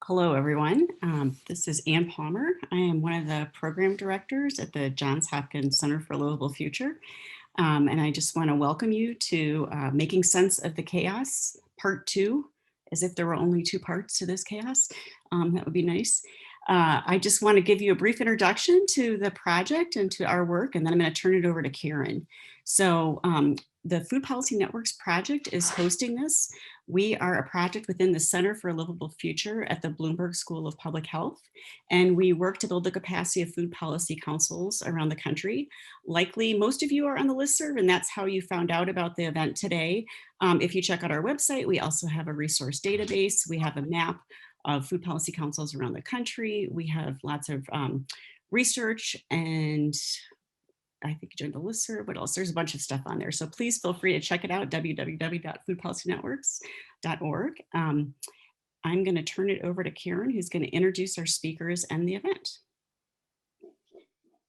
Hello, everyone. This is Ann Palmer. I am one of the program directors at the Johns Hopkins Center for Livable Future. And I just want to welcome you to Making Sense of the Chaos, Part 2, as if there were only 2 parts to this chaos. That would be nice. I just want to give you a brief introduction to the project and to our work, and then I'm going to turn it over to Karen. So the Food Policy Networks project is hosting this. We are a project within the Center for a Livable Future at the Bloomberg School of Public Health, and we work to build the capacity of food policy councils around the country. Likely most of you are on the listserv, and that's how you found out about the event today. If you check out our website, we also have a resource database. We have a map of food policy councils around the country. We have lots of research, and I think you joined the listserv. What else? There's a bunch of stuff on there. So please feel free to check it out, www.foodpolicynetworks.org. I'm going to turn it over to Karen, who's going to introduce our speakers and the event.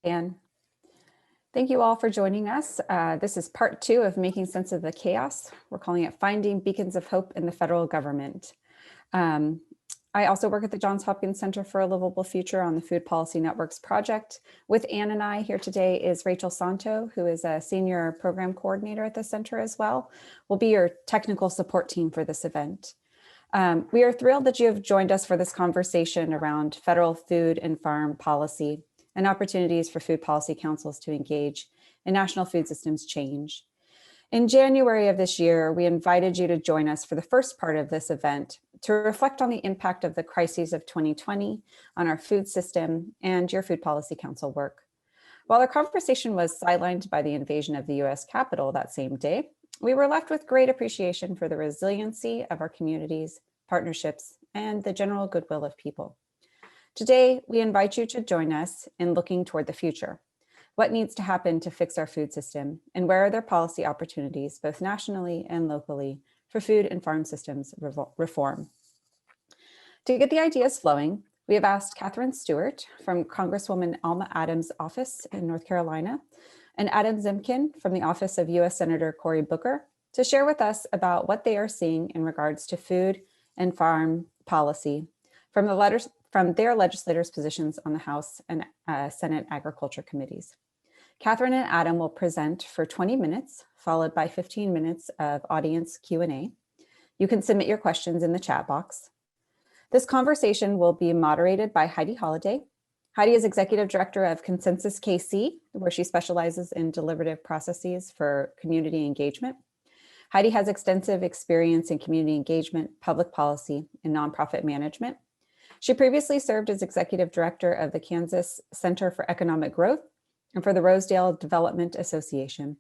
Anne, thank you all for joining us. This is part 2 of Making Sense of the Chaos. We're calling it Finding Beacons of Hope in the Federal Government. I also work at the Johns Hopkins Center for a Livable Future on the Food Policy Networks project. With Anne and I here today is Rachel Santo, who is a senior program coordinator at the center as well. We'll be your technical support team for this event. We are thrilled that you have joined us for this conversation around federal food and farm policy and opportunities for food policy councils to engage in national food systems change. In January of this year, we invited you to join us for the first part of this event to reflect on the impact of the crises of 2020 on our food system and your Food Policy Council work. While our conversation was sidelined by the invasion of the US Capitol that same day, we were left with great appreciation for the resiliency of our communities, partnerships, and the general goodwill of people. Today, we invite you to join us in looking toward the future. What needs to happen to fix our food system, and where are there policy opportunities, both nationally and locally, for food and farm systems reform? To get the ideas flowing, we have asked Katherine Stewart from Congresswoman Alma Adams' office in North Carolina, and Adam Zipkin from the office of US Senator Cory Booker to share with us about what they are seeing in regards to food and farm policy from their legislators' positions on the House and Senate Agriculture Committees. Katherine and Adam will present for 20 minutes, followed by 15 minutes of audience Q&A. You can submit your questions in the chat box. This conversation will be moderated by Heidi Holliday. Heidi is Executive Director of Consensus KC, where she specializes in deliberative processes for community engagement. Heidi has extensive experience in community engagement, public policy, and nonprofit management. She previously served as Executive Director of the Kansas Center for Economic Growth and for the Rosedale Development Association.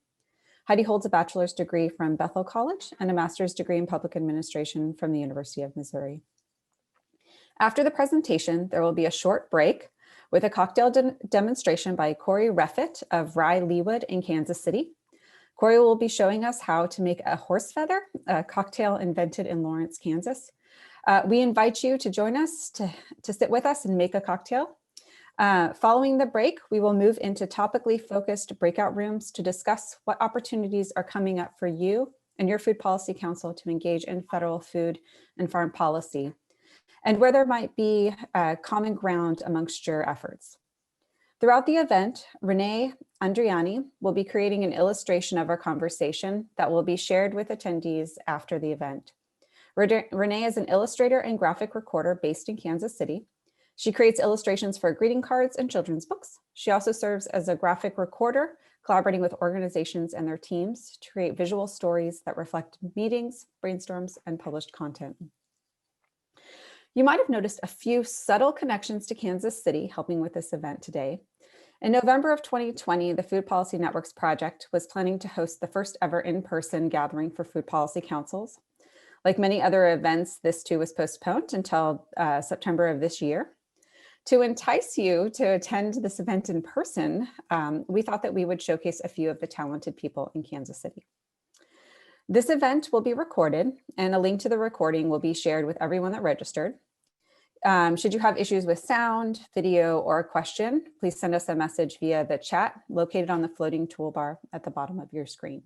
Heidi holds a bachelor's degree from Bethel College and a master's degree in public administration from the University of Missouri. After the presentation, there will be a short break with a cocktail demonstration by Corey Ruffett of Rye Leawood in Kansas City. Corey will be showing us how to make a horse feather, a cocktail invented in Lawrence, Kansas. We invite you to join us to sit with us and make a cocktail. Following the break, we will move into topically focused breakout rooms to discuss what opportunities are coming up for you and your Food Policy Council to engage in federal food and farm policy, and where there might be common ground amongst your efforts. Throughout the event, Renee Andriani will be creating an illustration of our conversation that will be shared with attendees after the event. Renee is an illustrator and graphic recorder based in Kansas City. She creates illustrations for greeting cards and children's books. She also serves as a graphic recorder, collaborating with organizations and their teams to create visual stories that reflect meetings, brainstorms, and published content. You might have noticed a few subtle connections to Kansas City helping with this event today. In November of 2020, the Food Policy Networks project was planning to host the first ever in-person gathering for food policy councils. Like many other events, this too was postponed until September of this year. To entice you to attend this event in person, we thought that we would showcase a few of the talented people in Kansas City. This event will be recorded, and a link to the recording will be shared with everyone that registered. Should you have issues with sound, video, or a question, please send us a message via the chat located on the floating toolbar at the bottom of your screen.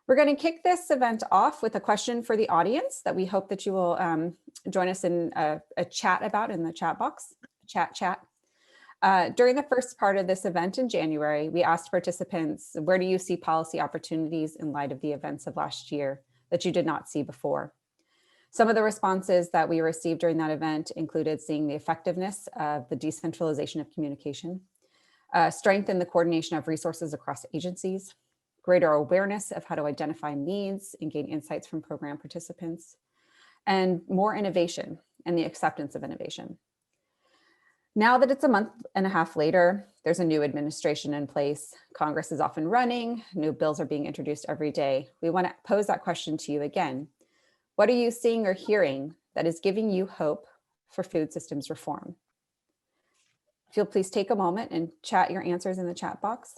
We're going to kick this event off with a question for the audience that we hope that you will join us in a chat about in the chat box, chat. During the first part of this event in January, we asked participants, where do you see policy opportunities in light of the events of last year that you did not see before? Some of the responses that we received during that event included seeing the effectiveness of the decentralization of communication, strengthen the coordination of resources across agencies, greater awareness of how to identify needs and gain insights from program participants, and more innovation and the acceptance of innovation. Now that it's a month and a half later, there's a new administration in place. Congress is off and running. New bills are being introduced every day. We want to pose that question to you again. What are you seeing or hearing that is giving you hope for food systems reform? If you'll please take a moment and chat your answers in the chat box.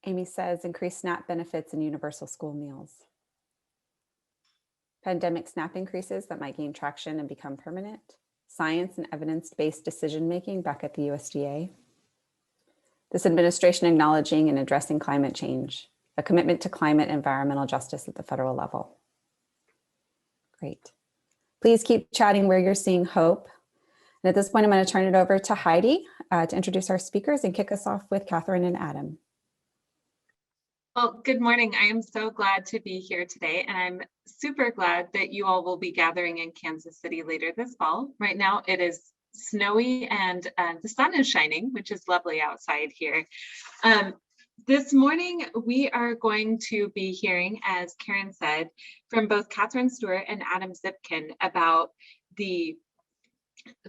Amy says increased SNAP benefits and universal school meals. Pandemic SNAP increases that might gain traction and become permanent. Science and evidence-based decision-making back at the USDA. This administration acknowledging and addressing climate change, a commitment to climate and environmental justice at the federal level. Great. Please keep chatting where you're seeing hope. And at this point, I'm going to turn it over to Heidi to introduce our speakers and kick us off with Katherine and Adam. Well, good morning. I am so glad to be here today, and I'm super glad that you all will be gathering in Kansas City later this fall. Right now it is snowy and the sun is shining, which is lovely outside here. This morning, we are going to be hearing, as Karen said, from both Katherine Stewart and Adam Zipkin about the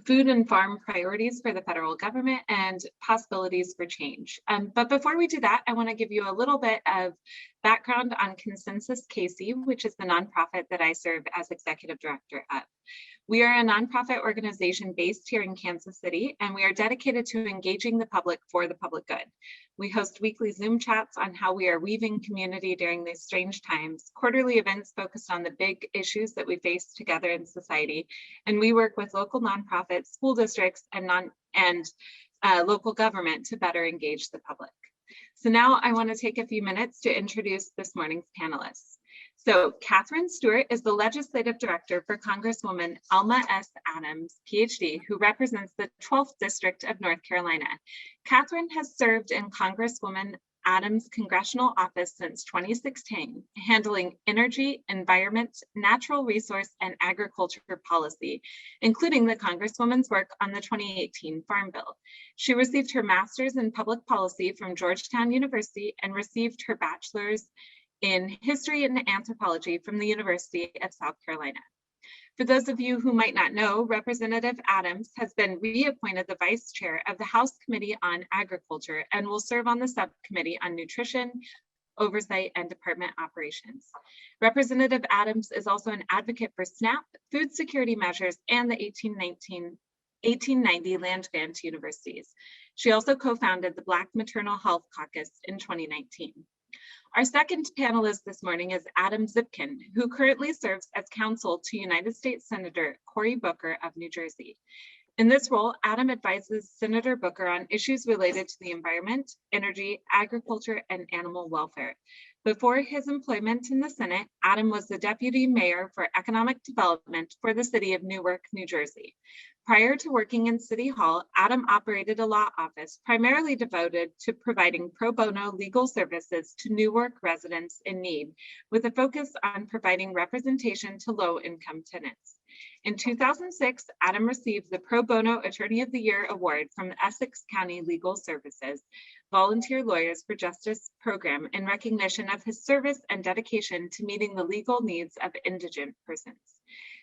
food and farm priorities for the federal government and possibilities for change. But before we do that, I want to give you a little bit of background on Consensus KC, which is the nonprofit that I serve as executive director of. We are a nonprofit organization based here in Kansas City, and we are dedicated to engaging the public for the public good. We host weekly Zoom chats on how we are weaving community during these strange times, quarterly events focused on the big issues that we face together in society, and we work with local nonprofits, school districts, and local government to better engage the public. So now I want to take a few minutes to introduce this morning's panelists. So Katherine Stewart is the legislative director for Congresswoman Alma Adams, PhD, who represents the 12th District of North Carolina. Katherine has served in Congresswoman Adams' congressional office since 2016, handling energy, environment, natural resource, and agriculture policy, including the Congresswoman's work on the 2018 Farm Bill. She received her master's in public policy from Georgetown University and received her bachelor's in history and anthropology from the University of South Carolina. For those of you who might not know, Representative Adams has been reappointed the Vice Chair of the House Committee on Agriculture and will serve on the Subcommittee on Nutrition, Oversight, and Department Operations. Representative Adams is also an advocate for SNAP, food security measures, and the 1890 land grant to universities. She also co-founded the Black Maternal Health Caucus in 2019. Our second panelist this morning is Adam Zipkin, who currently serves as counsel to United States Senator Cory Booker of New Jersey. In this role, Adam advises Senator Booker on issues related to the environment, energy, agriculture, and animal welfare. Before his employment in the Senate, Adam was the deputy mayor for economic development for the city of Newark, New Jersey. Prior to working in City Hall, Adam operated a law office primarily devoted to providing pro bono legal services to Newark residents in need, with a focus on providing representation to low-income tenants. In 2006, Adam received the Pro Bono Attorney of the Year Award from the Essex County Legal Services Volunteer Lawyers for Justice program in recognition of his service and dedication to meeting the legal needs of indigent persons.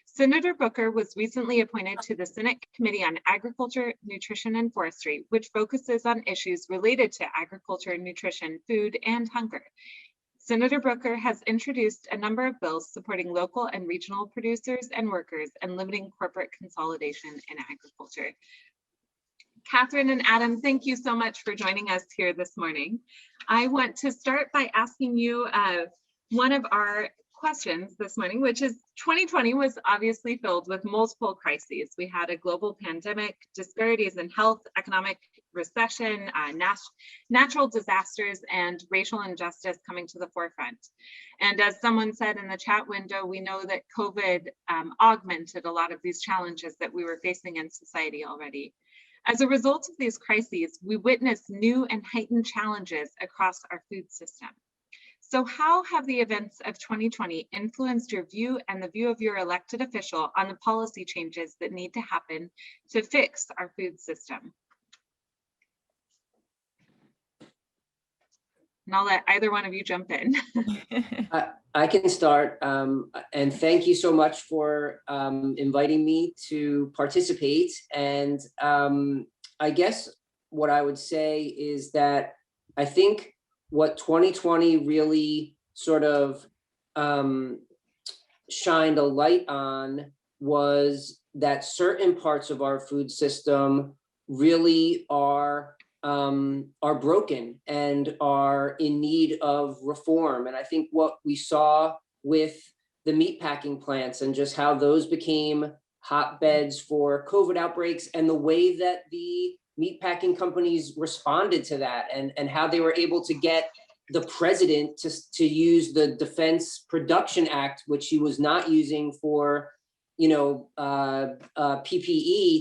Senator Booker was recently appointed to the Senate Committee on Agriculture, Nutrition, and Forestry, which focuses on issues related to agriculture, nutrition, food, and hunger. Senator Booker has introduced a number of bills supporting local and regional producers and workers and limiting corporate consolidation in agriculture. Katherine and Adam, thank you so much for joining us here this morning. I want to start by asking you one of our questions this morning, which is 2020 was obviously filled with multiple crises. We had a global pandemic, disparities in health, economic recession, natural disasters, and racial injustice coming to the forefront. And as someone said in the chat window, we know that COVID augmented a lot of these challenges that we were facing in society already. As a result of these crises, we witnessed new and heightened challenges across our food system. So how have the events of 2020 influenced your view and the view of your elected official on the policy changes that need to happen to fix our food system? And I'll let either one of you jump in. I can start, and thank you so much for inviting me to participate. And I guess what I would say is that I think what 2020 really sort of shined a light on was that certain parts of our food system really are broken and are in need of reform. And I think what we saw with the meatpacking plants and just how those became hotbeds for COVID outbreaks and the way that the meatpacking companies responded to that and how they were able to get the president to use the Defense Production Act, which he was not using for PPE,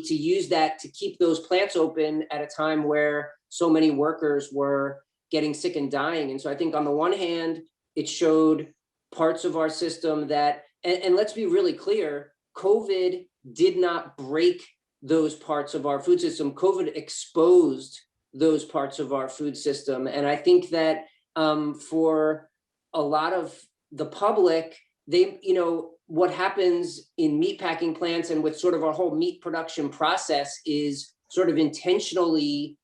to use that to keep those plants open at a time where so many workers were getting sick and dying. And so I think on the one hand, it showed parts of our system that, and let's be really clear, COVID did not break those parts of our food system. COVID exposed those parts of our food system. And I think that for a lot of the public, what happens in meatpacking plants and with sort of our whole meat production process is sort of intentionally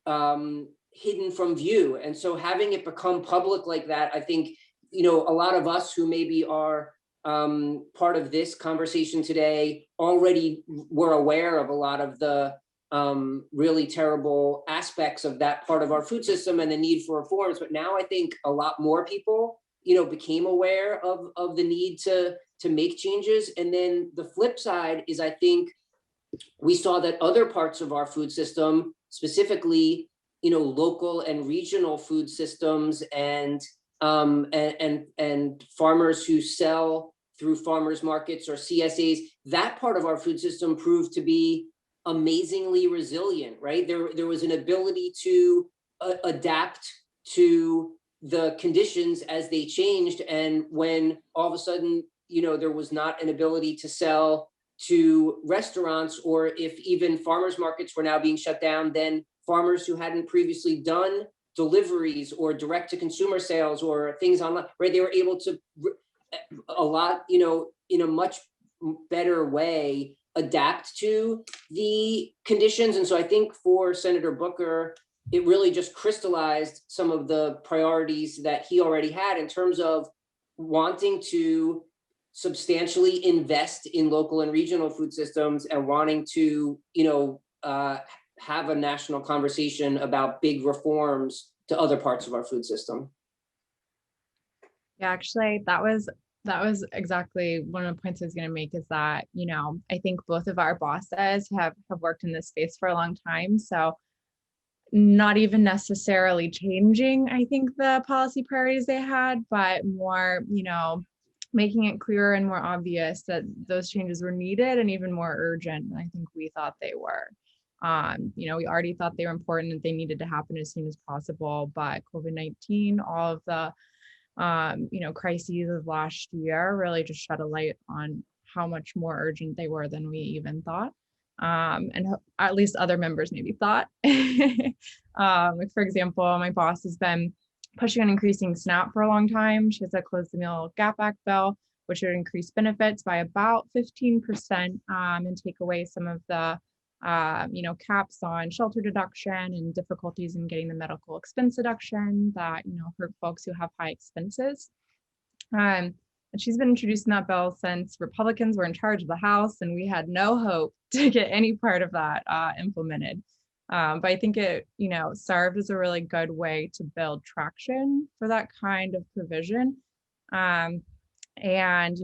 hidden from view. And so having it become public like that, I think, a lot of us who maybe are part of this conversation today already were aware of a lot of the really terrible aspects of that part of our food system and the need for reforms. But now I think a lot more people, became aware of the need to make changes. And then the flip side is, I think we saw that other parts of our food system, specifically, local and regional food systems and farmers who sell through farmers markets or CSAs, that part of our food system proved to be amazingly resilient, right? There was an ability to adapt to the conditions as they changed. And when all of a sudden, there was not an ability to sell to restaurants, or if even farmers markets were now being shut down, then farmers who hadn't previously done deliveries or direct to consumer sales or things online, right? They were able to a lot, in a much better way, adapt to the conditions. And so I think for Senator Booker, it really just crystallized some of the priorities that he already had in terms of wanting to substantially invest in local and regional food systems and wanting to, have a national conversation about big reforms to other parts of our food system. Yeah, actually, that was exactly one of the points I was going to make, is that, I think both of our bosses have worked in this space for a long time. So not even necessarily changing, I think, the policy priorities they had, but more, making it clearer and more obvious that those changes were needed and even more urgent than I think we thought they were. We already thought they were important and they needed to happen as soon as possible, but COVID-19, all of the crises of last year really just shed a light on how much more urgent they were than we even thought. And at least other members maybe thought. For example, my boss has been pushing on increasing SNAP for a long time. She has a Close the Meal Gap Act bill. which would increase benefits by about 15% and take away some of the caps on shelter deduction and difficulties in getting the medical expense deduction that, hurt folks who have high expenses. And she's been introducing that bill since Republicans were in charge of the House, and we had no hope to get any part of that implemented. But I think it, served as a really good way to build traction for that kind of provision. And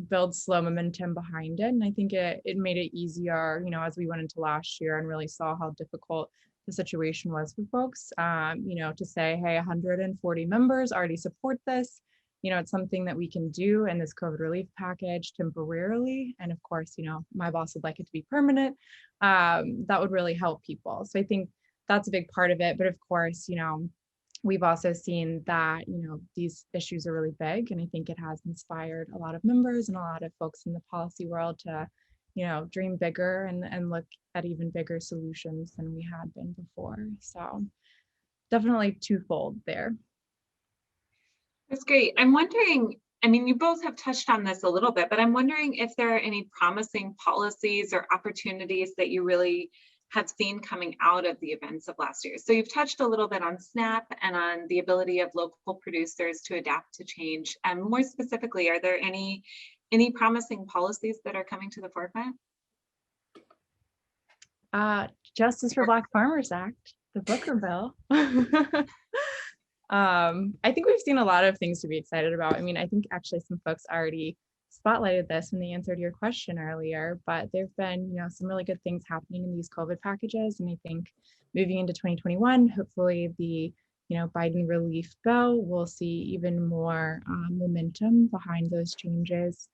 build slow momentum behind it. And I think it made it easier, as we went into last year and really saw how difficult the situation was for folks, to say, hey, 140 members already support this. It's something that we can do in this COVID relief package temporarily. And of course, my boss would like it to be permanent. That would really help people. So I think that's a big part of it. But of course, we've also seen that, these issues are really big. And I think it has inspired a lot of members and a lot of folks in the policy world to, dream bigger and look at even bigger solutions than we had been before. So definitely twofold there. That's great. I'm wondering, you both have touched on this a little bit, but I'm wondering if there are any promising policies or opportunities that you really have seen coming out of the events of last year. So you've touched a little bit on SNAP and on the ability of local producers to adapt to change. And more specifically, are there any promising policies that are coming to the forefront? Justice for Black Farmers Act, the Booker bill. I think we've seen a lot of things to be excited about. I think actually some folks already spotlighted this when they answered your question earlier, but there've been, some really good things happening in these COVID packages. And I think moving into 2021, hopefully the, Biden relief bill will see even more momentum behind those changes.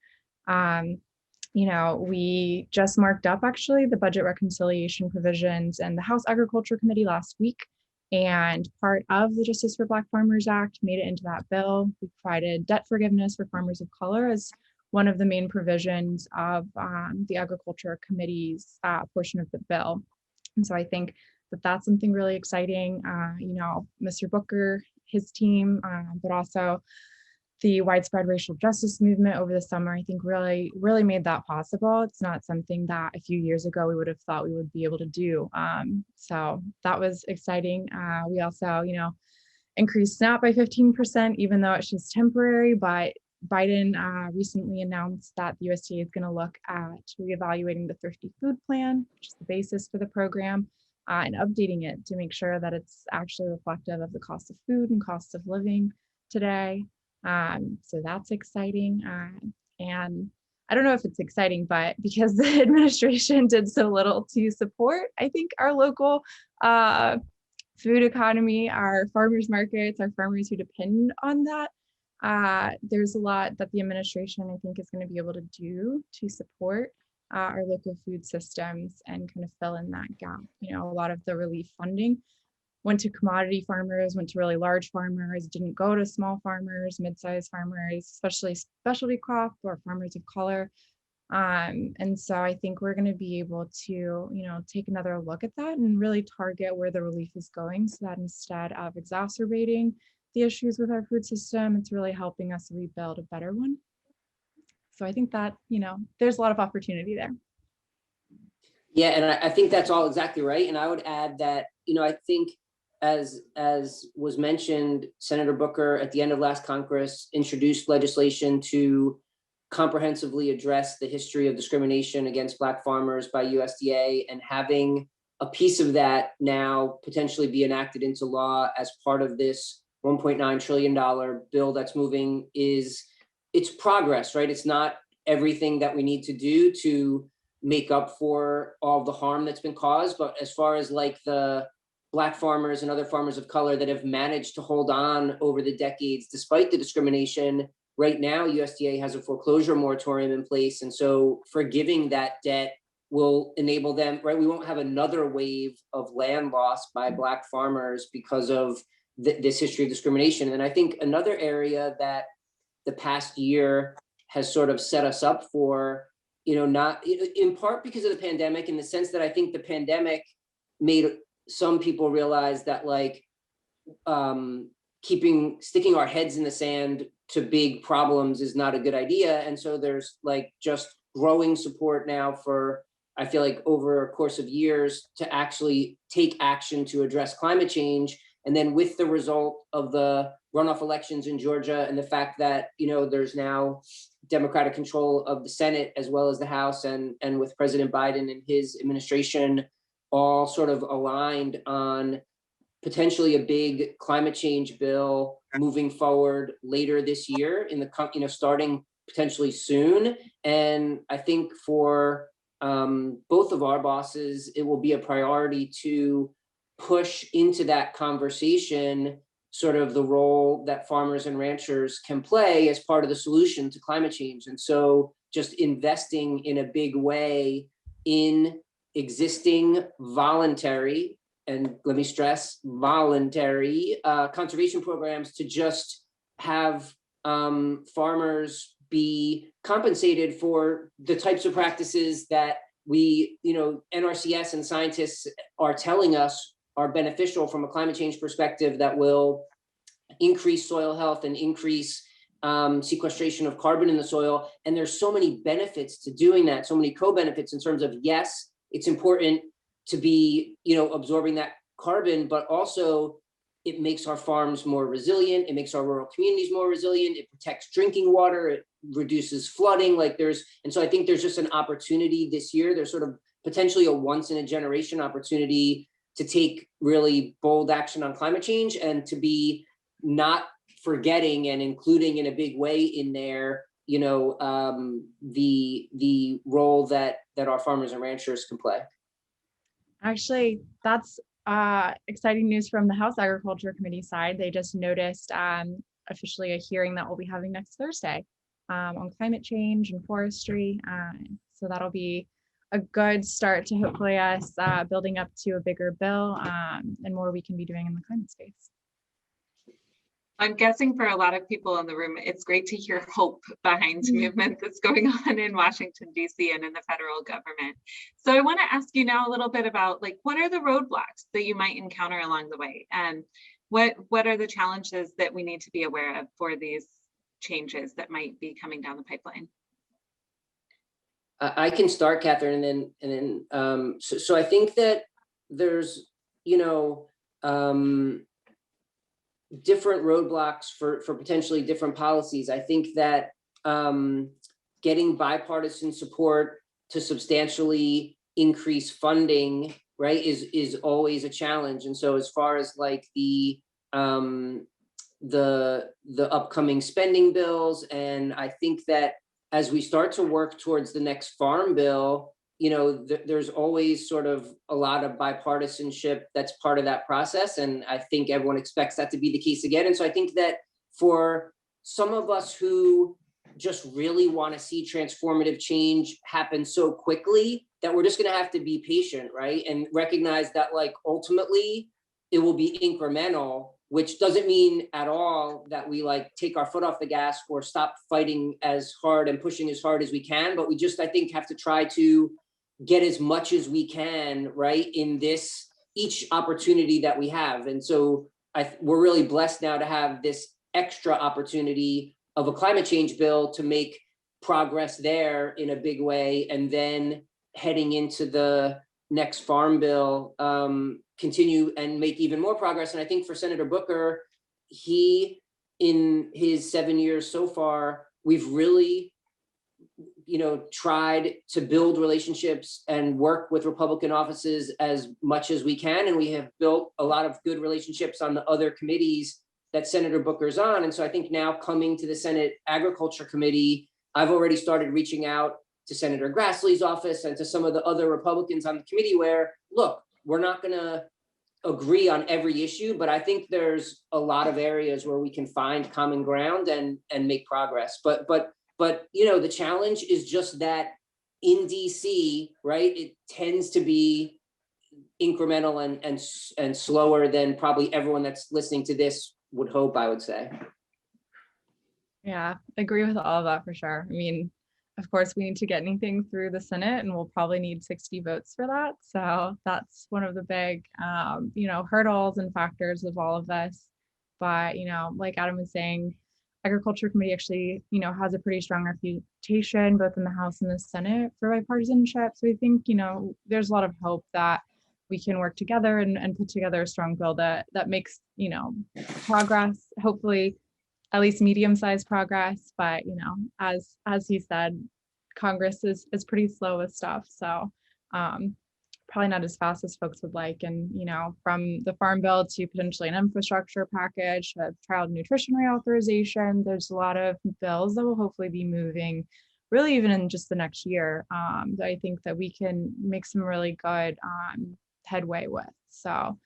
We just marked up actually the budget reconciliation provisions in the House Agriculture Committee last week. And part of the Justice for Black Farmers Act made it into that bill. We provided debt forgiveness for farmers of color as one of the main provisions of the Agriculture Committee's portion of the bill. And so I think that that's something really exciting. Mr. Booker, his team, but also the widespread racial justice movement over the summer, I think really made that possible. It's not something that a few years ago we would have thought we would be able to do. So that was exciting. We also, increased SNAP by 15%, even though it's just temporary, but Biden recently announced that the USDA is going to look at reevaluating the Thrifty food plan, which is the basis for the program, and updating it to make sure that it's actually reflective of the cost of food and cost of living today. So that's exciting. And I don't know if it's exciting, but because the administration did so little to support, I think, our local food economy, our farmers markets, our farmers who depend on that, there's a lot that the administration, I think, is going to be able to do to support our local food systems and kind of fill in that gap. A lot of the relief funding went to commodity farmers, went to really large farmers, didn't go to small farmers, mid-sized farmers, especially specialty crop or farmers of color. And so I think we're going to be able to, take another look at that and really target where the relief is going, so that instead of exacerbating the issues with our food system, it's really helping us rebuild a better one. So I think that, there's a lot of opportunity there. Yeah, and I think that's all exactly right. And I would add that, I think as was mentioned, Senator Booker at the end of last Congress introduced legislation to comprehensively address the history of discrimination against Black farmers by USDA, and having a piece of that now potentially be enacted into law as part of this $1.9 trillion bill that's moving it's progress, right? It's not everything that we need to do to make up for all the harm that's been caused, but as far as like the Black farmers and other farmers of color that have managed to hold on over the decades despite the discrimination, right now USDA has a foreclosure moratorium in place, and so forgiving that debt will enable them, right? We won't have another wave of land loss by Black farmers because of this history of discrimination. And I think another area that the past year has sort of set us up for, not in part because of the pandemic, in the sense that I think the pandemic made some people realize that sticking our heads in the sand to big problems is not a good idea. And so there's like just growing support now for, I feel like over a course of years, to actually take action to address climate change. And then with the result of the runoff elections in Georgia and the fact that, you know, there's now Democratic control of the Senate as well as the House, and with President Biden and his administration all sort of aligned on potentially a big climate change bill moving forward later this year in the, you know, starting potentially soon. And I think for both of our bosses, it will be a priority to push into that conversation sort of the role that farmers and ranchers can play as part of the solution to climate change. And so just investing in a big way in existing voluntary, and let me stress, voluntary conservation programs to just have farmers be compensated for the types of practices that we, you know, NRCS and scientists are telling us are beneficial from a climate change perspective, that will increase soil health and increase sequestration of carbon in the soil. And there's so many benefits to doing that, so many co-benefits in terms of, yes, it's important to be, you know, absorbing that carbon, but also it makes our farms more resilient. It makes our rural communities more resilient. It protects drinking water. It reduces flooding. Like and so I think there's just an opportunity this year. There's sort of potentially a once in a generation opportunity to take really bold action on climate change, and to be not forgetting and including in a big way in there, you know, the role that our farmers and ranchers can play. Actually, that's exciting news from the House Agriculture Committee side. They just noticed officially a hearing that we'll be having next Thursday on climate change and forestry. So that'll be a good start to hopefully us building up to a bigger bill and more we can be doing in the climate space. I'm guessing for a lot of people in the room, it's great to hear hope behind movement that's going on in Washington, D.C. and in the federal government. So I want to ask you now a little bit about, like, what are the roadblocks that you might encounter along the way? And what are the challenges that we need to be aware of for these changes that might be coming down the pipeline? I can start, Catherine, and then so I think that there's, you know, different roadblocks for potentially different policies. I think that getting bipartisan support to substantially increase funding, right, is always a challenge. And so as far as like the upcoming spending bills, and I think that as we start to work towards the next farm bill, you know, there's always sort of a lot of bipartisanship that's part of that process. And I think everyone expects that to be the case again. And so I think that for some of us who just really want to see transformative change happen so quickly, that we're just going to have to be patient, right? And recognize that, like, ultimately it will be incremental, which doesn't mean at all that we like take our foot off the gas or stop fighting as hard and pushing as hard as we can. But we just, I think, have to try to get as much as we can, right, in this each opportunity that we have. And so we're really blessed now to have this extra opportunity of a climate change bill to make progress there in a big way, and then heading into the next farm bill, continue and make even more progress. And I think for Senator Booker, in his 7 years so far, we've really, you know, tried to build relationships and work with Republican offices as much as we can. And we have built a lot of good relationships on the other committees that Senator Booker's on. And so I think now coming to the Senate Agriculture Committee, I've already started reaching out to Senator Grassley's office and to some of the other Republicans on the committee where, look, we're not going to agree on every issue, but I think there's a lot of areas where we can find common ground and make progress. But you know, the challenge is just that in DC, right, it tends to be incremental and slower than probably everyone that's listening to this would hope, I would say. Yeah, agree with all of that for sure. I mean, of course, we need to get anything through the Senate, and we'll probably need 60 votes for that. So that's one of the big, you know, hurdles and factors of all of this. But, you know, like Adam was saying, Agriculture Committee actually, has a pretty strong reputation both in the House and the Senate for bipartisanship. So I think, there's a lot of hope that we can work together and put together a strong bill that makes, progress, hopefully at least medium-sized progress. But, as he said, Congress is pretty slow with stuff. So probably not as fast as folks would like. And, from the Farm Bill to potentially an infrastructure package, a child nutrition reauthorization, there's a lot of bills that will hopefully be moving really even in just the next year that I think that we can make some really good headway with. So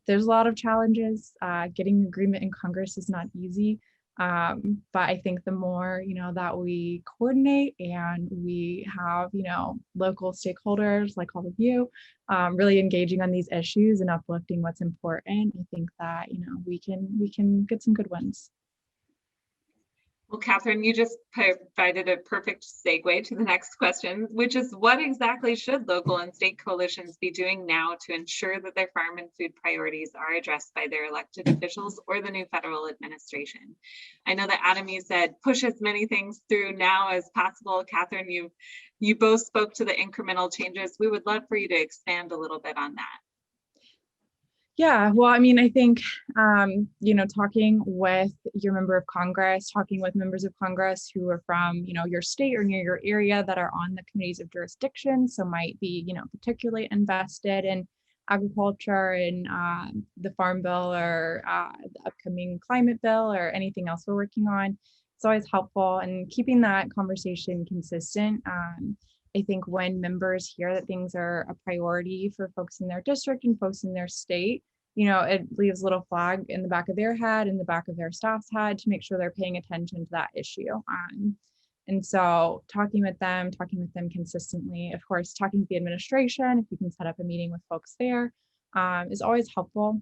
there's a lot of challenges. Getting agreement in Congress is not easy. But I think the more, that we coordinate and we have, local stakeholders like all of you really engaging on these issues and uplifting what's important, I think that, we can get some good wins. Well, Katherine, you just provided a perfect segue to the next question, which is what exactly should local and state coalitions be doing now to ensure that their farm and food priorities are addressed by their elected officials or the new federal administration? I know that Adam, you said push as many things through now as possible. Katherine, you both spoke to the incremental changes. We would love for you to expand a little bit on that. Yeah, well, I mean, I think, talking with your member of Congress, talking with members of Congress who are from, your state or near your area that are on the committees of jurisdiction, so might be, particularly invested in agriculture and the Farm Bill or the upcoming climate bill or anything else we're working on. It's always helpful, and keeping that conversation consistent. I think when members hear that things are a priority for folks in their district and folks in their state, it leaves a little flag in the back of their head, in the back of their staff's head to make sure they're paying attention to that issue. And so talking with them consistently, of course, talking to the administration, if you can set up a meeting with folks there, is always helpful.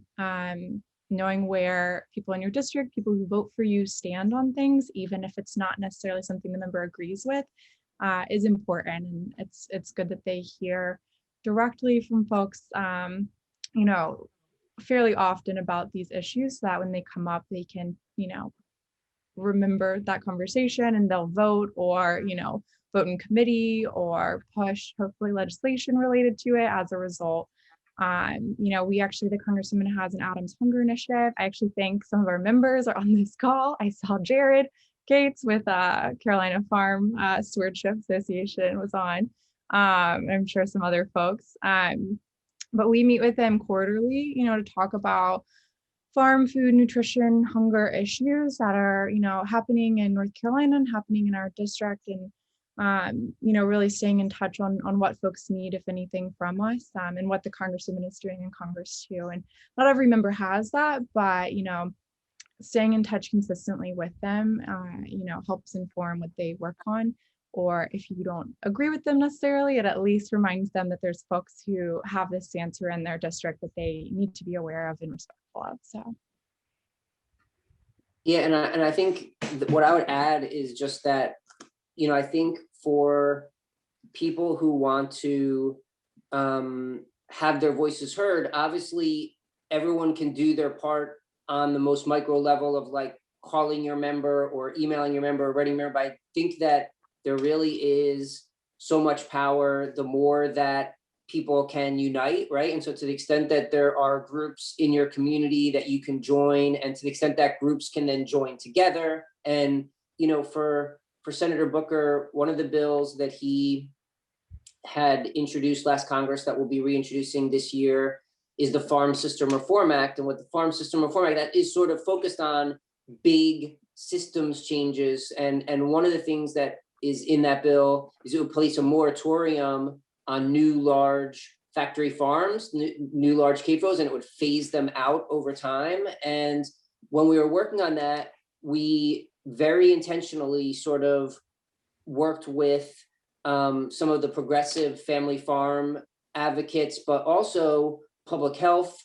Knowing where people in your district, people who vote for you stand on things, even if it's not necessarily something the member agrees with, is important, and it's good that they hear directly from folks, fairly often about these issues, so that when they come up, they can, remember that conversation and they'll vote or, vote in committee or push hopefully legislation related to it as a result. We actually, the Congresswoman has an Adams Hunger Initiative. I actually think some of our members are on this call. I saw Jared Gates with Carolina Farm Stewardship Association was on. I'm sure some other folks. But we meet with them quarterly, to talk about farm, food, nutrition, hunger issues that are, happening in North Carolina and happening in our district, and really staying in touch on what folks need, if anything, from us, and what the Congresswoman is doing in Congress too. And not every member has that, but staying in touch consistently with them, helps inform what they work on. Or if you don't agree with them necessarily, it at least reminds them that there's folks who have this answer in their district that they need to be aware of and respectful of. So. Yeah, and I think what I would add is just that, I think for people who want to have their voices heard, obviously everyone can do their part on the most micro level of like calling your member or emailing your member or writing your member. I think that there really is so much power the more that people can unite, right? And so to the extent that there are groups in your community that you can join, and to the extent that groups can then join together. And, for Senator Booker, one of the bills that he had introduced last Congress that we'll be reintroducing this year is the Farm System Reform Act. And what the Farm System Reform Act, that is sort of focused on big systems changes. And one of the things that is in that bill is it would place a moratorium on new large factory farms, new large CAFOs, and it would phase them out over time. And when we were working on that, we very intentionally sort of worked with some of the progressive family farm advocates, but also public health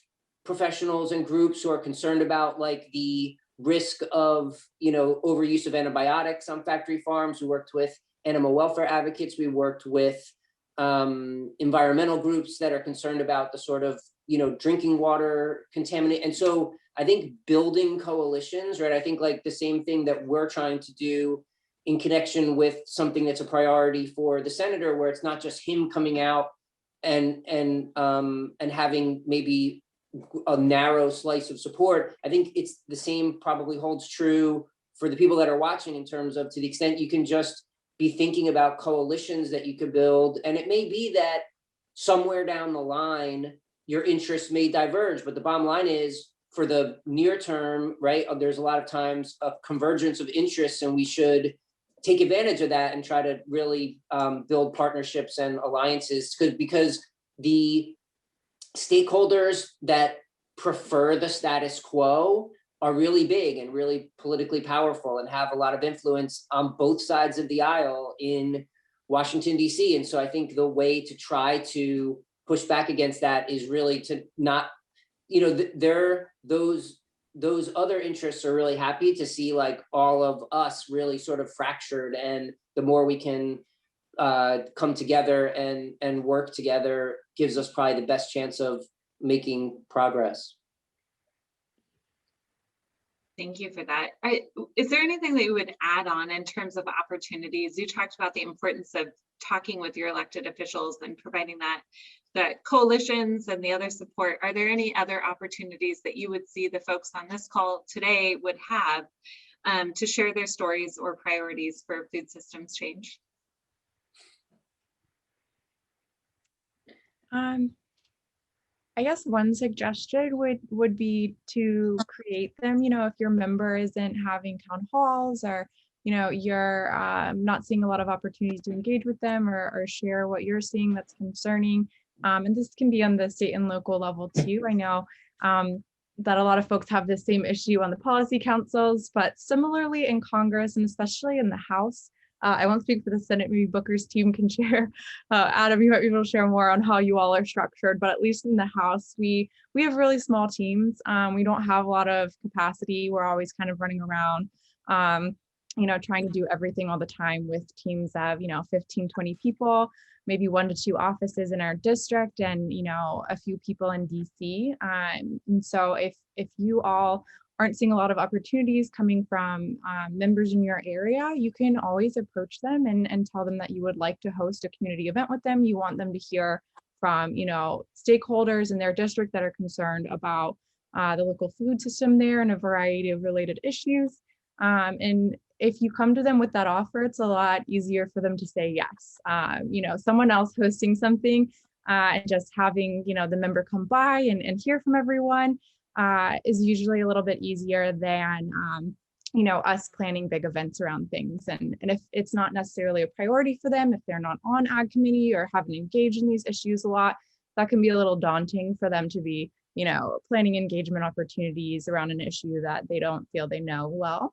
professionals and groups who are concerned about like the risk of, overuse of antibiotics on factory farms. We worked with animal welfare advocates. We worked with environmental groups that are concerned about the sort of, drinking water contaminant. And so I think building coalitions, right? I think like the same thing that we're trying to do in connection with something that's a priority for the senator, where it's not just him coming out and having maybe a narrow slice of support. I think it's the same probably holds true for the people that are watching, in terms of, to the extent you can just be thinking about coalitions that you could build. And it may be that somewhere down the line, your interests may diverge, but the bottom line is, for the near term, right, there's a lot of times a convergence of interests, and we should take advantage of that and try to really build partnerships and alliances, because the stakeholders that prefer the status quo are really big and really politically powerful and have a lot of influence on both sides of the aisle in Washington, D.C. And so I think the way to try to push back against that is really to not, those other interests are really happy to see like all of us really sort of fractured, and the more we can come together and work together gives us probably the best chance of making progress. Thank you for that. Is there anything that you would add on in terms of opportunities? You talked about the importance of talking with your elected officials and providing that coalitions and the other support. Are there any other opportunities that you would see the folks on this call today would have to share their stories or priorities for food systems change? I guess one suggestion would be to create them. If your member isn't having town halls, or you're not seeing a lot of opportunities to engage with them or share what you're seeing that's concerning. And this can be on the state and local level too. I know that a lot of folks have the same issue on the policy councils, but similarly in Congress, and especially in the House. I won't speak for the Senate, maybe Booker's team can share. Adam, you might be able to share more on how you all are structured, but at least in the House, we have really small teams. We don't have a lot of capacity. We're always kind of running around, trying to do everything all the time with teams of, 15, 20 people, maybe 1 to 2 offices in our district, and, a few people in DC. And so if you all aren't seeing a lot of opportunities coming from members in your area, you can always approach them and tell them that you would like to host a community event with them. You want them to hear from, stakeholders in their district that are concerned about the local food system there and a variety of related issues. And if you come to them with that offer, it's a lot easier for them to say yes. Someone else hosting something and just having, the member come by and hear from everyone is usually a little bit easier than, us planning big events around things. And if it's not necessarily a priority for them, if they're not on ag committee or haven't engaged in these issues a lot, that can be a little daunting for them to be, planning engagement opportunities around an issue that they don't feel they know well.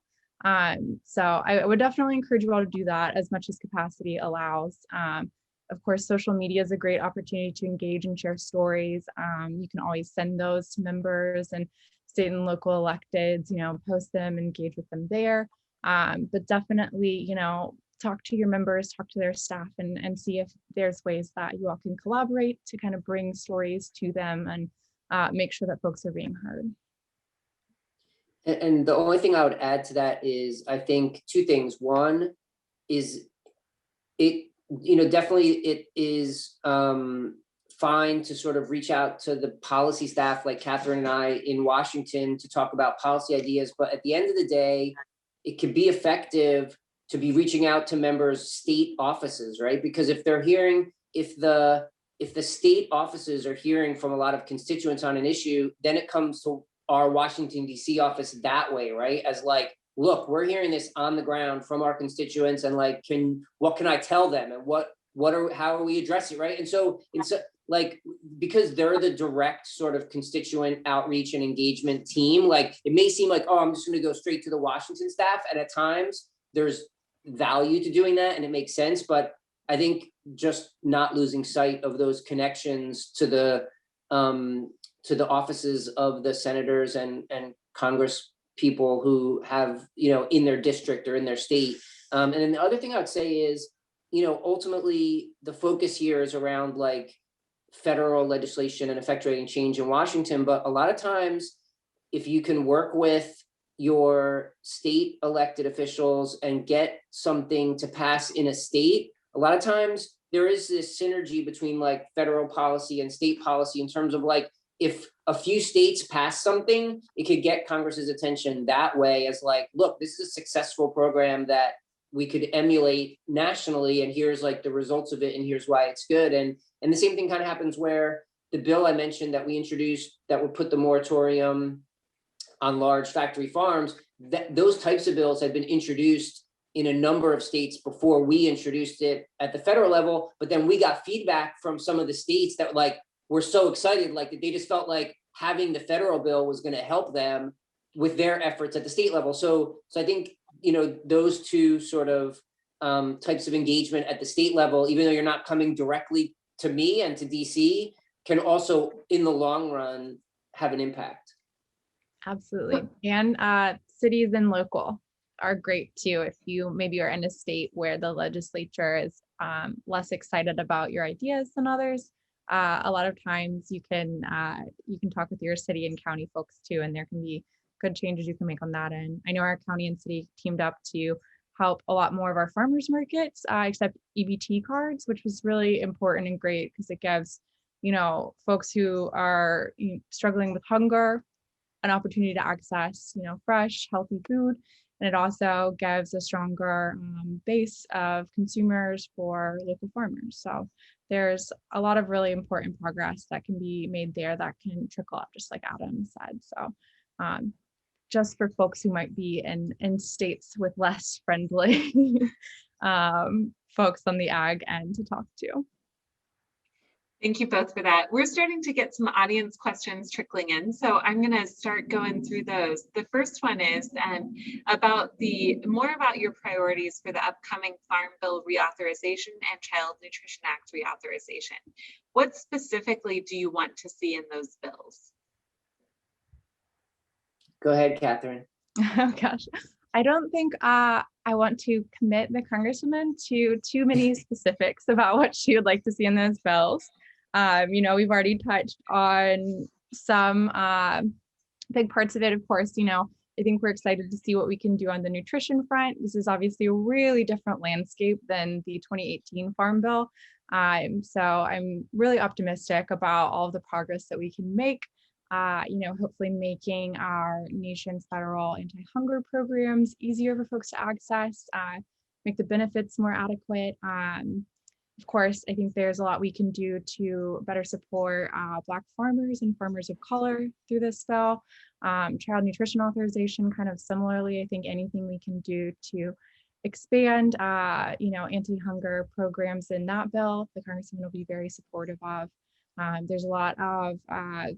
So I would definitely encourage you all to do that as much as capacity allows. Of course, social media is a great opportunity to engage and share stories. You can always send those to members and state and local electeds, post them, engage with them there. But definitely, talk to your members, talk to their staff, and see if there's ways that you all can collaborate to kind of bring stories to them and make sure that folks are being heard. And the only thing I would add to that is, I think 2 things. One is definitely it is fine to sort of reach out to the policy staff like Katherine and I in Washington to talk about policy ideas. But at the end of the day, it can be effective to be reaching out to members' state offices, right? Because if they're hearing, if the state offices are hearing from a lot of constituents on an issue, then it comes to our Washington, D.C. office that way, right? As like, look, we're hearing this on the ground from our constituents, and like, what can I tell them, and how are we addressing it, right? And so it's like, because they're the direct sort of constituent outreach and engagement team, like it may seem like, oh, I'm just going to go straight to the Washington staff, and at times there's value to doing that and it makes sense, but I think just not losing sight of those connections to the offices of the senators and Congress people who have, in their district or in their state. And then the other thing I would say is, ultimately the focus here is around like federal legislation and effectuating change in Washington. But a lot of times if you can work with your state elected officials and get something to pass in a state, a lot of times there is this synergy between like federal policy and state policy in terms of like, if a few states pass something, it could get Congress's attention that way as like, look, this is a successful program that we could emulate nationally, and here's like the results of it, and here's why it's good. And the same thing kind of happens where the bill I mentioned that we introduced that would put the moratorium on large factory farms, that those types of bills had been introduced in a number of states before we introduced it at the federal level. But then we got feedback from some of the states that like were so excited, like that they just felt like having the federal bill was going to help them with their efforts at the state level. So I think, you know, those two sort of types of engagement at the state level, even though you're not coming directly to me and to DC, can also in the long run have an impact. Absolutely. And cities and local are great too. If you maybe are in a state where the legislature is less excited about your ideas than others, a lot of times you can talk with your city and county folks too, and there can be good changes you can make on that end. I know our county and city teamed up to help a lot more of our farmers markets accept EBT cards, which was really important and great because it gives, you know, folks who are struggling with hunger an opportunity to access, you know, fresh, healthy food. And it also gives a stronger base of consumers for local farmers. So there's a lot of really important progress that can be made there that can trickle up, just like Adam said. So just for folks who might be in states with less friendly folks on the ag end to talk to. Thank you both for that. We're starting to get some audience questions trickling in, so I'm going to start going through those. The first one is about your priorities for the upcoming Farm Bill reauthorization and Child Nutrition Act reauthorization. What specifically do you want to see in those bills? Go ahead, Katherine. Oh gosh, I don't think I want to commit the Congresswoman to too many specifics about what she would like to see in those bills. You know, we've already touched on some big parts of it. Of course, you know, I think we're excited to see what we can do on the nutrition front. This is obviously a really different landscape than the 2018 Farm Bill. So I'm really optimistic about all of the progress that we can make. You know, hopefully making our nation's federal anti-hunger programs easier for folks to access, make the benefits more adequate. Of course, I think there's a lot we can do to better support Black farmers and farmers of color through this bill. Child nutrition authorization, kind of similarly, I think anything we can do to expand, you know, anti-hunger programs in that bill, the Congressman will be very supportive of. There's a lot of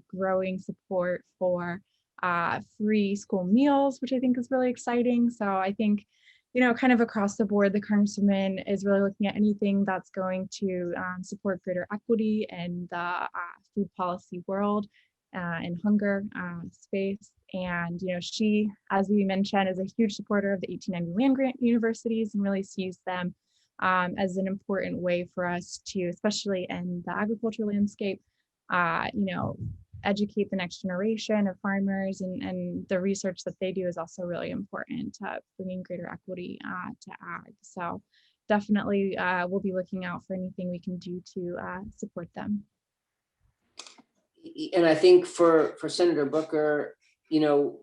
growing support for free school meals, which I think is really exciting. So I think, you know, kind of across the board, the Congresswoman is really looking at anything that's going to support greater equity in the food policy world and hunger space. And, you know, she, as we mentioned, is a huge supporter of the 1890 land grant universities and really sees them as an important way for us to, especially in the agriculture landscape, you know, educate the next generation of farmers, and the research that they do is also really important to bringing greater equity to ag. So definitely we'll be looking out for anything we can do to support them. And I think for Senator Booker, you know,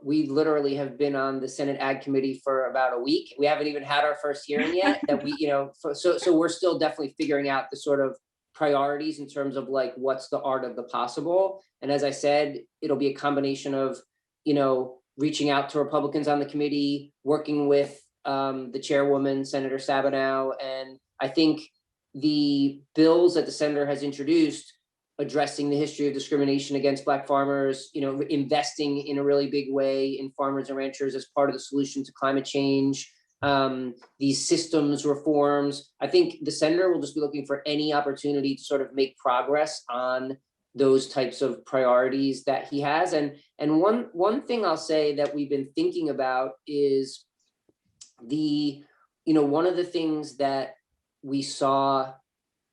we literally have been on the Senate Ag Committee for about a week. We haven't even had our first hearing yet. That we, you know, so we're still definitely figuring out the sort of priorities in terms of like what's the art of the possible. And as I said, it'll be a combination of, you know, reaching out to Republicans on the committee, working with the chairwoman, Senator Stabenow, and I think the bills that the senator has introduced addressing the history of discrimination against Black farmers, you know, investing in a really big way in farmers and ranchers as part of the solution to climate change, these systems reforms. I think the senator will just be looking for any opportunity to sort of make progress on those types of priorities that he has. And one thing I'll say that we've been thinking about is you know, one of the things that we saw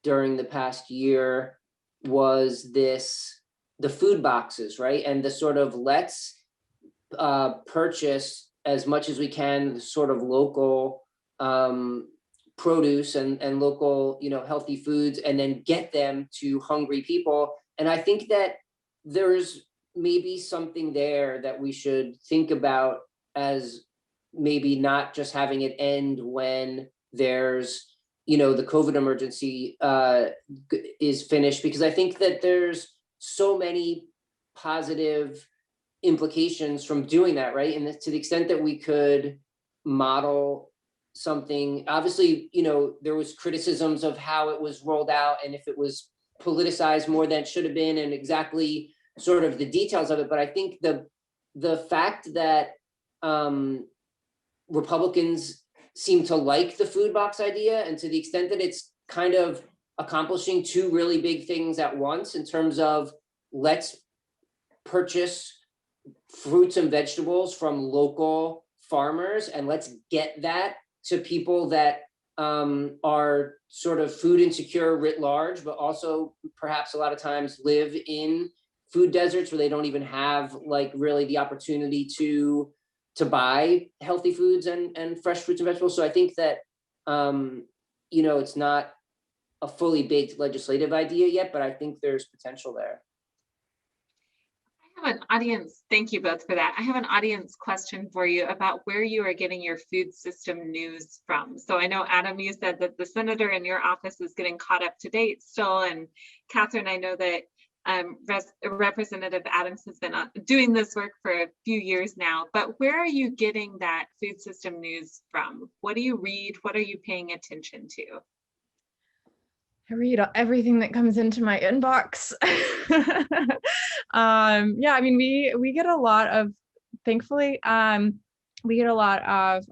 during the past year was this the food boxes, right? And the sort of let's purchase as much as we can, sort of local produce and local, healthy foods, and then get them to hungry people. And I think that there's maybe something there that we should think about as maybe not just having it end when there's, the COVID emergency is finished, because I think that there's so many positive implications from doing that, right? And to the extent that we could model something, obviously, there was criticisms of how it was rolled out and if it was politicized more than it should have been, and exactly sort of the details of it. But I think the fact that Republicans seem to like the food box idea, and to the extent that it's kind of accomplishing two really big things at once in terms of let's purchase fruits and vegetables from local farmers and let's get that to people that are sort of food insecure writ large, but also perhaps a lot of times live in food deserts where they don't even have like really the opportunity to buy healthy foods and fresh fruits and vegetables. So I think that, it's not a fully baked legislative idea yet, but I think there's potential there. I have an audience, thank you both for that. I have an audience question for you about where you are getting your food system news from. So I know, Adam, you said that the senator in your office is getting caught up to date still. And Katherine, I know that Representative Adams has been doing this work for a few years now, but where are you getting that food system news from? What do you read? What are you paying attention to? I read everything that comes into my inbox. Yeah, I mean, we get a lot of, thankfully, we get a lot of,